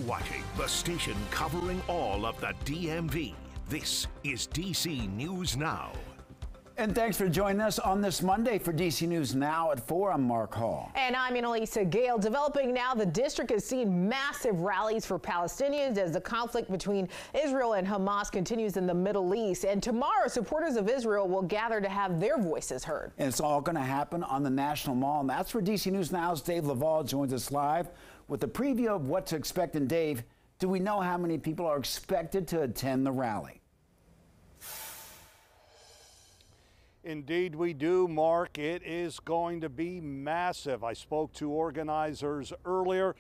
Watching the station covering all of the DMV. This is DC News Now. And thanks for joining us on this Monday for DC News Now at 4. I'm Mark Hall. And I'm Annalisa Gale. Developing now, the district has seen massive rallies for Palestinians as the conflict between Israel and Hamas continues in the Middle East. And tomorrow, supporters of Israel will gather to have their voices heard. And it's all going to happen on the National Mall. And that's where DC News Now's Dave Laval joins us live with a preview of what to expect. And Dave, do we know how many people are expected to attend the rally? Indeed we do, Mark. It is going to be massive. I spoke to organizers earlier.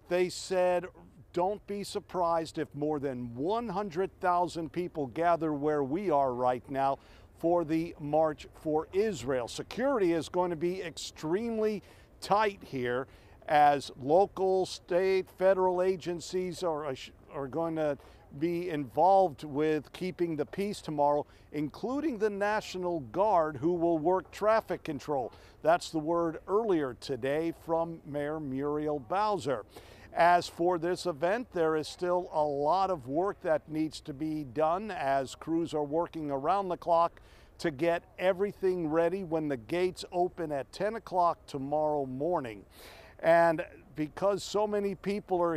They said, don't be surprised if more than 100,000 people gather where we are right now for the March for Israel. Security is going to be extremely tight here as local, state, federal agencies are going to be involved with keeping the peace tomorrow, including the National Guard, who will work traffic control. That's the word earlier today from Mayor Muriel Bowser. As for this event, there is still a lot of work that needs to be done as crews are working around the clock to get everything ready when the gates open at 10 o'clock tomorrow morning. And because so many people are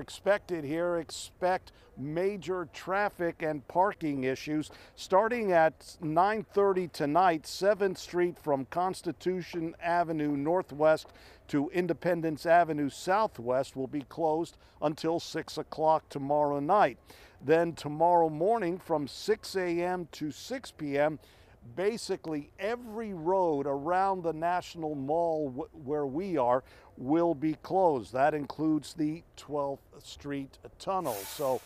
expect major traffic and parking issues. Starting at 9:30 tonight, 7th Street from Constitution Avenue Northwest to Independence Avenue Southwest will be closed until 6 o'clock tomorrow night. Then tomorrow morning from 6 a.m. to 6 p.m., basically every road around the National Mall where we are will be closed. That includes the 12th Street Tunnel. So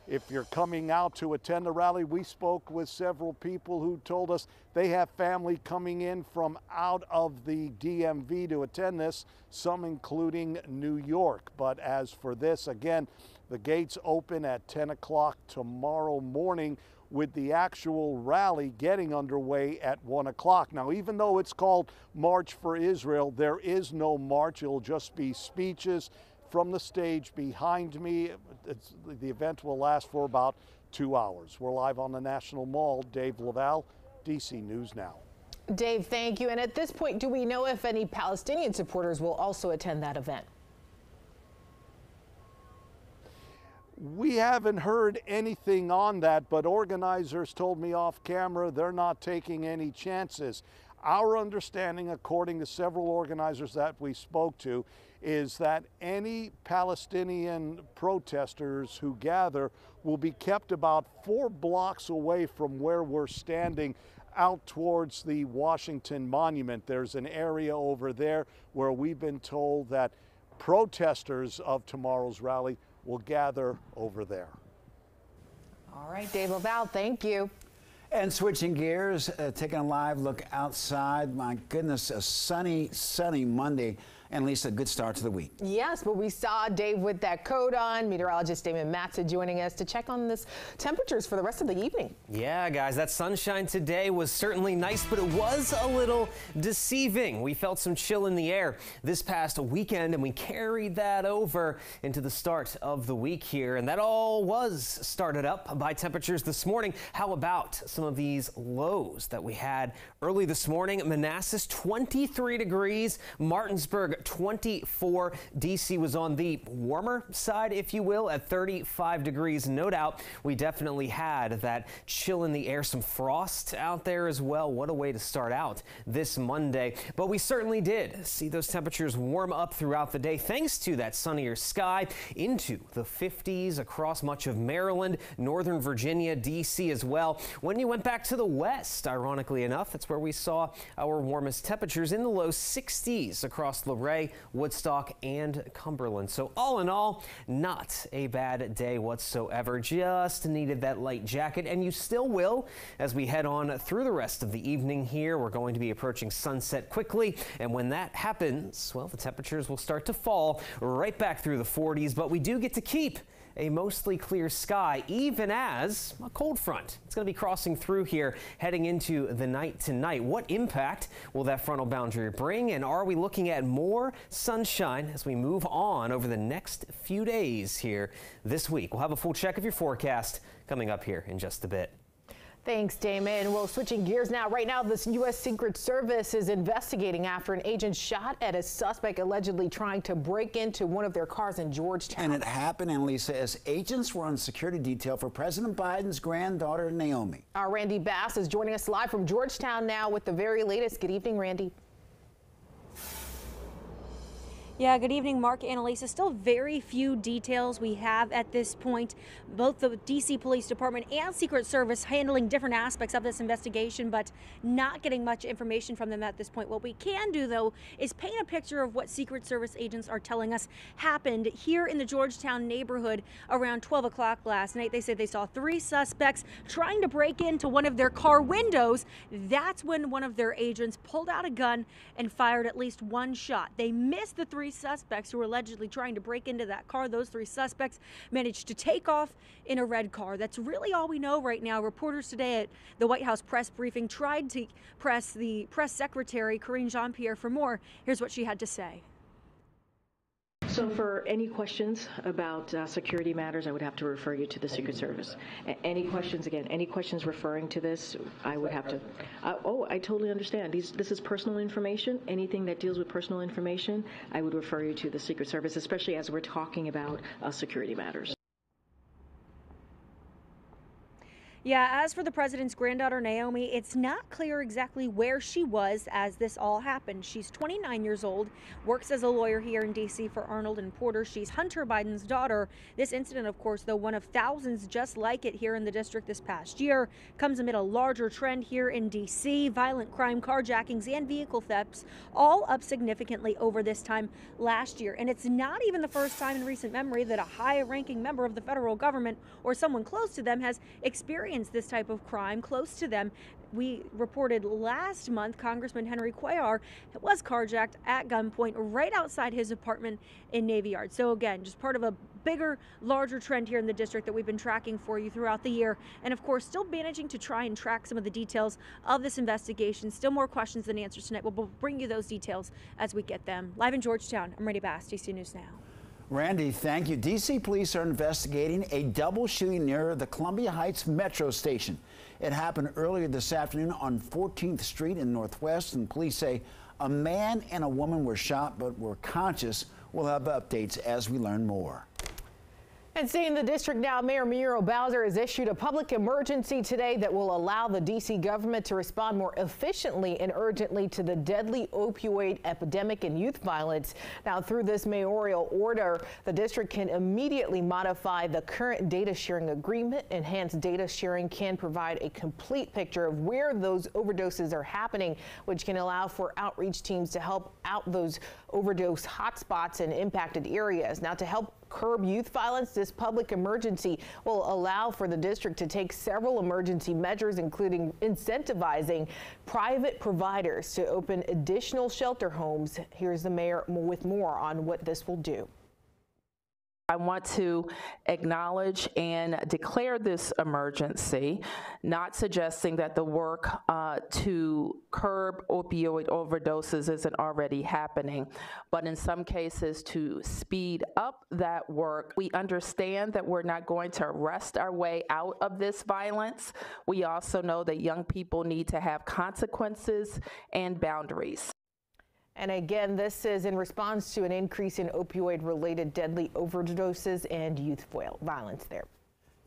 if you're coming out to attend the rally, we spoke with several people who told us they have family coming in from out of the DMV to attend this, some including New York. But as for this, again, the gates open at 10 o'clock tomorrow morning, with the actual rally getting underway at 1 o'clock. Now, even though it's called March for Israel, there is no march. It'll just be speeches from the stage behind me. The event will last for about 2 hours. We're live on the National Mall. Dave Laval, DC News Now. Dave, thank you. And at this point, do we know if any Palestinian supporters will also attend that event? We haven't heard anything on that, but organizers told me off camera they're not taking any chances. Our understanding, according to several organizers that we spoke to, is that any Palestinian protesters who gather will be kept about 4 blocks away from where we're standing out towards the Washington Monument. There's an area over there where we've been told that protesters of tomorrow's rally will gather over there. All right, Dave Laval, thank you. And switching gears, taking a live look outside. My goodness, a sunny Monday. And Lisa, a good start to the week. Yes, but we saw Dave with that coat on. Meteorologist Damon Matza joining us to check on this temperatures for the rest of the evening. Yeah, guys, that sunshine today was certainly nice, but it was a little deceiving. We felt some chill in the air this past weekend, and we carried that over into the start of the week here. And that all was started up by temperatures this morning. How about some of these lows that we had early this morning? Manassas, 23 degrees. Martinsburg, 24. DC was on the warmer side, if you will, at 35 degrees. No doubt we definitely had that chill in the air, some frost out there as well. What a way to start out this Monday. But we certainly did see those temperatures warm up throughout the day thanks to that sunnier sky into the 50s across much of Maryland, Northern Virginia, DC as well. When you went back to the west, ironically enough, that's where we saw our warmest temperatures in the low 60s across Luray, Woodstock, and Cumberland. So all in all, not a bad day whatsoever. Just needed that light jacket, and you still will as we head on through the rest of the evening here. We're going to be approaching sunset quickly, and when that happens, well, the temperatures will start to fall right back through the 40s, but we do get to keep a mostly clear sky, even as a cold front. It's going to be crossing through here, heading into the night tonight. What impact will that frontal boundary bring, and are we looking at more more sunshine as we move on over the next few days here this week. We'll have a full check of your forecast coming up here in just a bit. Thanks, Damon. Well, switching gears now. Right now, the U.S. Secret Service is investigating after an agent shot at a suspect allegedly trying to break into one of their cars in Georgetown. And it happened, Annalisa, as agents were on security detail for President Biden's granddaughter, Naomi. Our Randy Bass is joining us live from Georgetown now with the very latest. Good evening, Randy. Yeah, good evening, Mark, Annalisa. Still very few details we have at this point. Both the D.C. Police Department and Secret Service handling different aspects of this investigation, but not getting much information from them at this point. What we can do, though, is paint a picture of what Secret Service agents are telling us happened here in the Georgetown neighborhood around 12 o'clock last night. They said they saw 3 suspects trying to break into one of their car windows. That's when one of their agents pulled out a gun and fired at least 1 shot. They missed the 3 suspects who were allegedly trying to break into that car. Those 3 suspects managed to take off in a red car. That's really all we know right now. Reporters today at the White House press briefing tried to press the press secretary, Karine Jean-Pierre, for more. Here's what she had to say. So for any questions about security matters, I would have to refer you to the Secret Service. Any questions, again, any questions referring to this, I would have to. I totally understand. This is personal information. Anything that deals with personal information, I would refer you to the Secret Service, especially as we're talking about security matters. Yeah, as for the president's granddaughter, Naomi, it's not clear exactly where she was as this all happened. She's 29 years old, works as a lawyer here in D.C. for Arnold and Porter. She's Hunter Biden's daughter. This incident, of course, though one of thousands just like it here in the district this past year, comes amid a larger trend here in D.C. Violent crime, carjackings, and vehicle thefts all up significantly over this time last year. And it's not even the first time in recent memory that a high-ranking member of the federal government or someone close to them has experienced this type of crime close to them. We reported last month Congressman Henry Cuellar was carjacked at gunpoint right outside his apartment in Navy Yard. So again, just part of a bigger, larger trend here in the district that we've been tracking for you throughout the year. And of course, still managing to try and track some of the details of this investigation. Still more questions than answers tonight. We'll bring you those details as we get them. Live in Georgetown, I'm Randy Bass, DC News Now. Randy, thank you. D.C. police are investigating a double shooting near the Columbia Heights Metro Station. It happened earlier this afternoon on 14th Street in Northwest, and police say a man and a woman were shot but were conscious. We'll have updates as we learn more. And staying in the district now, Mayor Muriel Bowser has issued a public emergency today that will allow the D.C. government to respond more efficiently and urgently to the deadly opioid epidemic and youth violence. Now, through this mayoral order, the district can immediately modify the current data sharing agreement. Enhanced data sharing can provide a complete picture of where those overdoses are happening, which can allow for outreach teams to help out those overdose hotspots in impacted areas. Now, to help curb youth violence, this public emergency will allow for the district to take several emergency measures, including incentivizing private providers to open additional shelter homes. Here's the mayor with more on what this will do. I want to acknowledge and declare this emergency, not suggesting that the work to curb opioid overdoses isn't already happening, but in some cases to speed up that work. We understand that we're not going to wrest our way out of this violence. We also know that young people need to have consequences and boundaries. And again, this is in response to an increase in opioid-related deadly overdoses and youth violence there.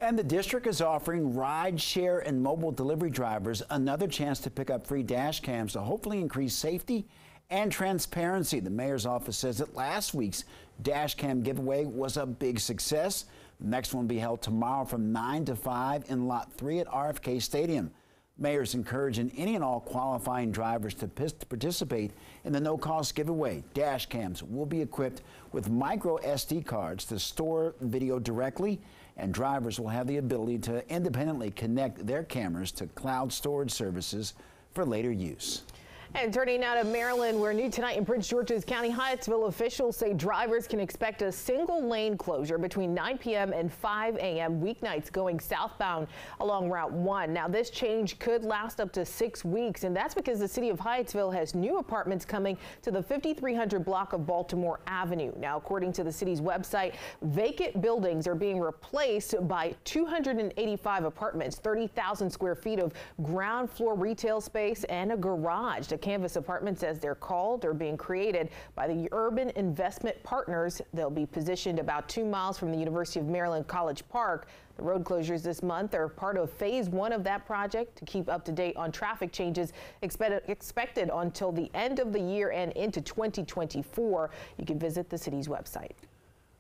And the district is offering ride share and mobile delivery drivers another chance to pick up free dash cams to hopefully increase safety and transparency. The mayor's office says that last week's dash cam giveaway was a big success. The next one will be held tomorrow from 9 to 5 in Lot 3 at RFK Stadium. Mayor's encouraging any and all qualifying drivers to participate in the no-cost giveaway. Dash cams will be equipped with micro SD cards to store video directly, and drivers will have the ability to independently connect their cameras to cloud storage services for later use. And turning now to Maryland, where new tonight in Prince George's County, Hyattsville officials say drivers can expect a single lane closure between 9 p.m. and 5 a.m. weeknights going southbound along Route 1. Now, this change could last up to 6 weeks, and that's because the city of Hyattsville has new apartments coming to the 5300 block of Baltimore Avenue. Now, according to the city's website, vacant buildings are being replaced by 285 apartments, 30,000 square feet of ground floor retail space, and a garage. The Canvas Apartments, as they're called, are being created by the Urban Investment Partners. They'll be positioned about 2 miles from the University of Maryland College Park. The road closures this month are part of phase 1 of that project to keep up to date on traffic changes expected until the end of the year and into 2024. You can visit the city's website.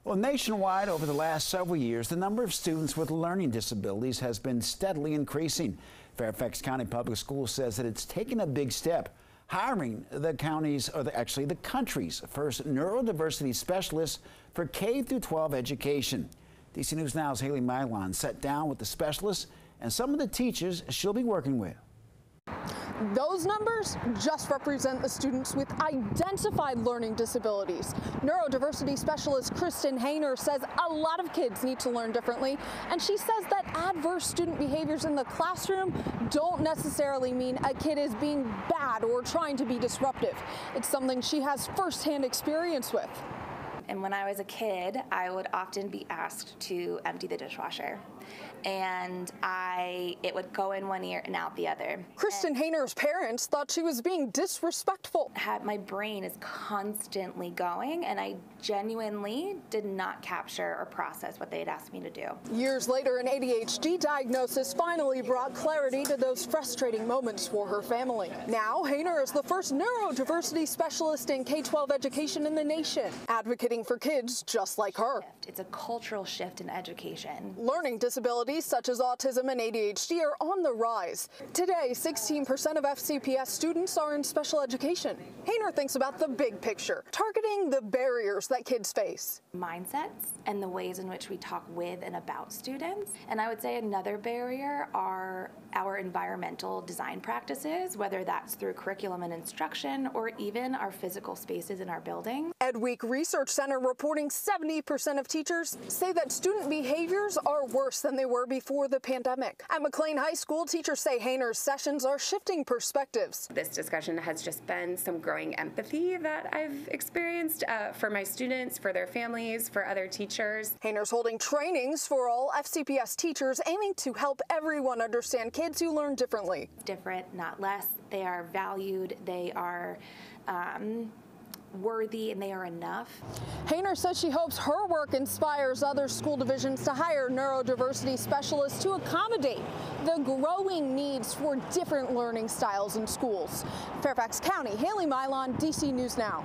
Well, nationwide, over the last several years, the number of students with learning disabilities has been steadily increasing. Fairfax County Public Schools says that it's taken a big step, hiring the country's first neurodiversity specialists for K through 12 education. DC News Now's Haley Mylon sat down with the specialists and some of the teachers she'll be working with. Those numbers just represent the students with identified learning disabilities. Neurodiversity specialist Kristen Hayner says a lot of kids need to learn differently, and she says that adverse student behaviors in the classroom don't necessarily mean a kid is being bad or trying to be disruptive. It's something she has firsthand experience with. And when I was a kid, I would often be asked to empty the dishwasher. And it would go in one ear and out the other. Kristen Hayner's parents thought she was being disrespectful. My brain is constantly going, and I genuinely did not capture or process what they had asked me to do. Years later, an ADHD diagnosis finally brought clarity to those frustrating moments for her family. Now, Hayner is the first neurodiversity specialist in K-12 education in the nation, advocating for kids just like her. It's a cultural shift in education. Learning disabilities such as autism and ADHD are on the rise. Today, 16% of FCPS students are in special education. Hayner thinks about the big picture, targeting the barriers that kids face. Mindsets and the ways in which we talk with and about students. And I would say another barrier are our environmental design practices, whether that's through curriculum and instruction or even our physical spaces in our building. EdWeek Research Center reporting 70% of teachers say that student behaviors are worse than they were before the pandemic. At McLean High School, teachers say Hayner's sessions are shifting perspectives. This discussion has just been some growing empathy that I've experienced for my students, for their families, for other teachers. Hayner's holding trainings for all FCPS teachers, aiming to help everyone understand kids who learn differently. Different, not less. They are valued. They are worthy, and they are enough. Hayner says she hopes her work inspires other school divisions to hire neurodiversity specialists to accommodate the growing needs for different learning styles in schools. Fairfax County, Haley Mylon, DC News Now.